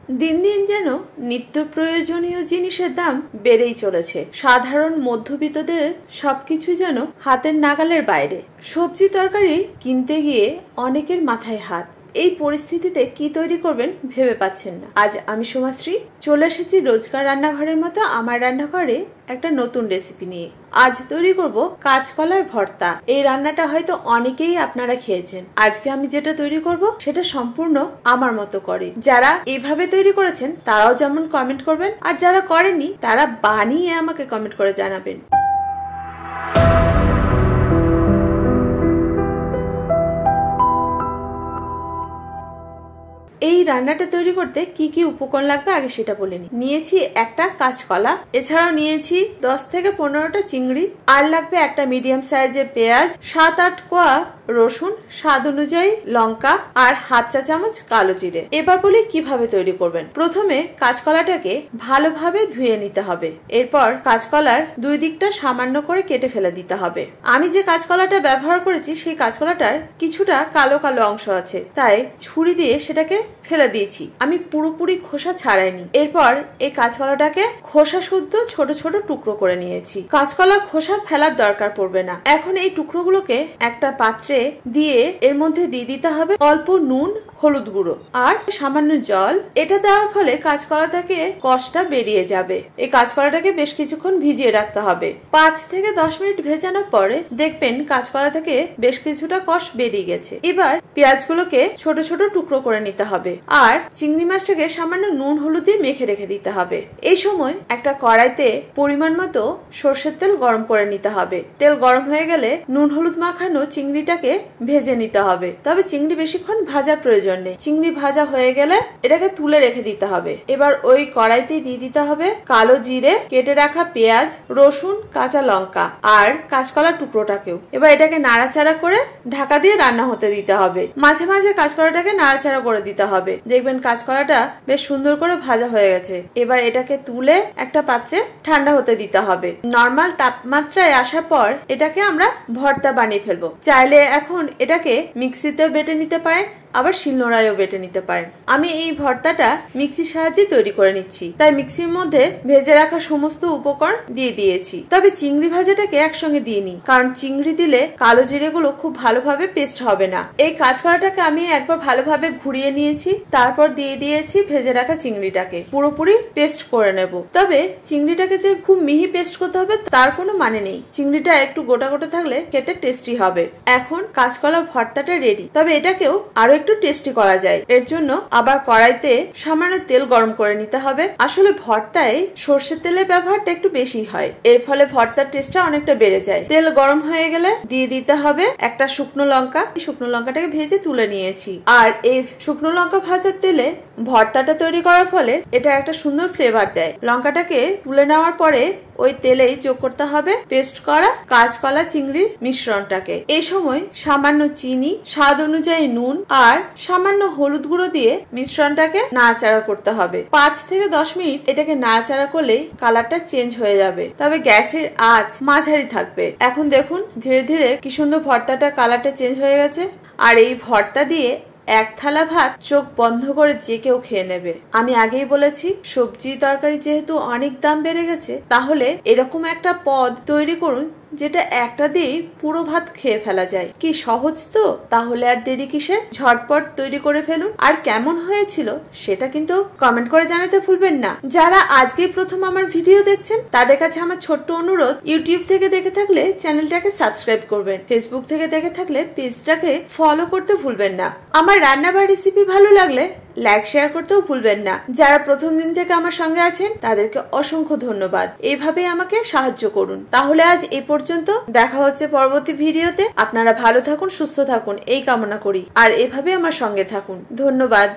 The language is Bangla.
দিন দিন যেন নিত্য প্রয়োজনীয় জিনিসের দাম বেড়েই চলেছে। সাধারণ মধ্যবিত্তদের সবকিছু যেন হাতের নাগালের বাইরে। সবজি তরকারি কিনতে গিয়ে অনেকের মাথায় হাত। এই পরিস্থিতিতে কি তৈরি করবেন ভেবে পাচ্ছেন না। আজ আমি সোমাশ্রী চলে এসেছি রোজকার রান্নাঘরের মতো আমার রান্নাঘরে একটা নতুন রেসিপি নিয়ে। আজ তৈরি করব কাঁচকলার ভর্তা। এই রান্নাটা হয়তো অনেকেই আপনারা খেয়েছেন। আজকে আমি যেটা তৈরি করব সেটা সম্পূর্ণ আমার মতো করে। যারা এইভাবে তৈরি করেছেন তারাও যেমন কমেন্ট করবেন, আর যারা করেনি তারা বানিয়ে আমাকে কমেন্ট করে জানাবেন। এই রান্নাটা তৈরি করতে কি কি উপকরণ লাগবে আগে সেটা বলে নিই। নিয়েছি একটা কাঁচকলা, এছাড়াও নিয়েছি 10 থেকে 15টা চিংড়ি, আর লাগবে একটা মিডিয়াম সাইজের পেঁয়াজ, 7-8 কোয়া রসুন, স্বাদ অনুযায়ী লঙ্কা, আর হাফ চা চামচ কালো জিরে। এবার বলি কিভাবে তৈরি করবেন। প্রথমে কাঁচকলাটাকে ভালোভাবে ধুয়ে নিতে হবে। এরপর কাঁচকলার দুই দিকটা সামান্য করে কেটে ফেলে দিতে হবে। আমি যে কাঁচকলাটা ব্যবহার করেছি সেই কাঁচকলাটার কিছুটা কালো কালো অংশ আছে, তাই ছুরি দিয়ে সেটাকে ফেলে দিয়েছি। আমি পুরোপুরি খোসা ছাড়াইনি। এরপর এই কাঁচকলাটাকে খোসা শুদ্ধ ছোট ছোট টুকরো করে নিয়েছি। কাঁচকলা খোসা ফেলার দরকার পড়বে না। এখন এই টুকরোগুলোকে একটা পাত্রে দিয়ে এর মধ্যে দিয়ে দিতে হবে অল্প নুন, হলুদ গুঁড়ো আর সামান্য জল। এটা দেওয়ার ফলে কাঁচকলা থেকে কষটা বেরিয়ে যাবে। এই কাঁচকলাটাকে বেশ কিছুক্ষণ ভিজিয়ে রাখতে হবে। 5 থেকে 10 মিনিট ভেজানোর পরে দেখবেন কাঁচকলা থেকে বেশ কিছুটা কষ বেরিয়ে গেছে। এবার পেঁয়াজগুলোকে ছোট ছোট টুকরো করে নিতে হবে আর চিংড়ি মাছটাকে সামান্য নুন হলুদ দিয়ে মেখে রেখে দিতে হবে। এই সময় একটা কড়াইতে পরিমাণ মতো সর্ষের তেল গরম করে নিতে হবে। তেল গরম হয়ে গেলে নুন হলুদ মাখানো চিংড়িটাকে ভেজে নিতে হবে। তবে চিংড়ি বেশিক্ষণ ভাজা প্রয়োজন নেই। চিংড়ি ভাজা হয়ে গেলে এটাকে তুলে রেখে দিতে হবে। এবার ওই কড়াইতে দিয়ে দিতে হবে কালো জিরে, কেটে রাখা পেঁয়াজ, রসুন, কাঁচা লঙ্কা আর কাঁচকলার টুকরোটাকেও। এবার এটাকে নাড়াচাড়া করে ঢাকা দিয়ে রান্না হতে দিতে হবে। মাঝে মাঝে কাঁচকলাটাকে নাড়াচাড়া করে দিতে হবে। দেখবেন কাঁচকলাটা বেশ সুন্দর করে ভাজা হয়ে গেছে। এবার এটাকে তুলে একটা পাত্রে ঠান্ডা হতে দিতে হবে। নরমাল তাপমাত্রায় আসার পর এটাকে আমরা ভর্তা বানিয়ে ফেলবো। চাইলে এখন এটাকে মিক্সিতে বেটে নিতে পারেন, আবার শিলনোড়ায়ও বেটে নিতে পারেন। আমি এই ভর্তাটা মিক্সির সাহায্যে তৈরি করে নিচ্ছি, তাই মিক্সির মধ্যে ভেজে রাখা সমস্ত উপকরণ দিয়ে দিয়েছি। তবে চিংড়ি ভাজাটাকে একসঙ্গে দিয়ে নি, কারণ চিংড়ি দিলে কালো জিরে গুলো খুব ভালোভাবে পেস্ট হবে না। এই কাঁচকলাটাকে আমি একবার ভালোভাবে ঘুরিয়ে নিয়েছি, তারপর দিয়ে দিয়েছি ভেজে রাখা চিংড়িটাকে। পুরোপুরি পেস্ট করে নেব। তবে চিংড়িটাকে যে খুব মিহি পেস্ট করতে হবে তার কোনো মানে নেই। চিংড়িটা একটু গোটা গোটা থাকলে খেতে টেস্টি হবে। এখন কাঁচকলা ভর্তাটা রেডি। তবে এটাকেও আরো একটু টেস্টি করা যায়। এর জন্য আবার কড়াইতে সামান্য তেল গরম করে নিতে হবে। আসলে ভর্তায় সর্ষের তেলের ব্যবহারটা একটু বেশি হয়, এর ফলে ভর্তার টেস্টটা অনেকটা বেড়ে যায়। তেল গরম হয়ে গেলে দিয়ে দিতে হবে একটা শুকনো লঙ্কা। শুকনো লঙ্কাটাকে ভেজে তুলে নিয়েছি। আর এই শুকনো লঙ্কা ভাজার তেলে ভর্তাটা তৈরি করার ফলে এটা একটা সুন্দর ফ্লেভার দেয়। লঙ্কাটাকে তুলে নেওয়ার পরে ওই তেলেই যোগ করতে হবে পেস্ট করা কাঁচকলা চিংড়ির মিশ্রণটাকে। এই সময় সামান্য চিনি, স্বাদ অনুযায়ী নুন আর সামান্য হলুদ গুঁড়ো দিয়ে মিশ্রণটাকে নাড়াচাড়া করতে হবে। 5 থেকে 10 মিনিট এটাকে নাড়াচাড়া করলেই কালারটা চেঞ্জ হয়ে যাবে। তবে গ্যাসের আঁচ মাঝারি থাকবে। এখন দেখুন ধীরে ধীরে কি সুন্দর ভর্তাটা কালারটা চেঞ্জ হয়ে গেছে। আর এই ভর্তা দিয়ে এক থালা ভাত চোখ বন্ধ করে যে কেউ খেয়ে নেবে। আমি আগেই বলেছি সবজি তরকারি যেহেতু অনেক দাম বেড়ে গেছে, তাহলে এরকম একটা পদ তৈরি করুন যেটা একটা দিয়ে পুরো ভাত খেয়ে ফেলা যায়। কি সহজ তো? তাহলে আর দেরি কিসের, ঝটপট তৈরি করে ফেলুন। আর কেমন হয়েছিল সেটা কিন্তু কমেন্ট করে জানাতে ভুলবেন না। যারা আজকেই প্রথম আমার ভিডিও দেখছেন তাদের কাছে আমার ছোট্ট অনুরোধ, ইউটিউব থেকে দেখে থাকলে চ্যানেলটাকে সাবস্ক্রাইব করবেন, ফেসবুক থেকে দেখে থাকলে পেজটাকে ফলো করতে ভুলবেন না। আমার রান্না বা রেসিপি ভালো লাগলে লাইক শেয়ার করতেও ভুলবেন না। যারা প্রথম দিন থেকে আমার সঙ্গে আছেন তাদেরকে অসংখ্য ধন্যবাদ। এইভাবে আমাকে সাহায্য করুন। তাহলে আজ এ পর্যন্ত, দেখা হচ্ছে পরবর্তী ভিডিওতে। আপনারা ভালো থাকুন, সুস্থ থাকুন এই কামনা করি, আর এভাবে আমার সঙ্গে থাকুন। ধন্যবাদ।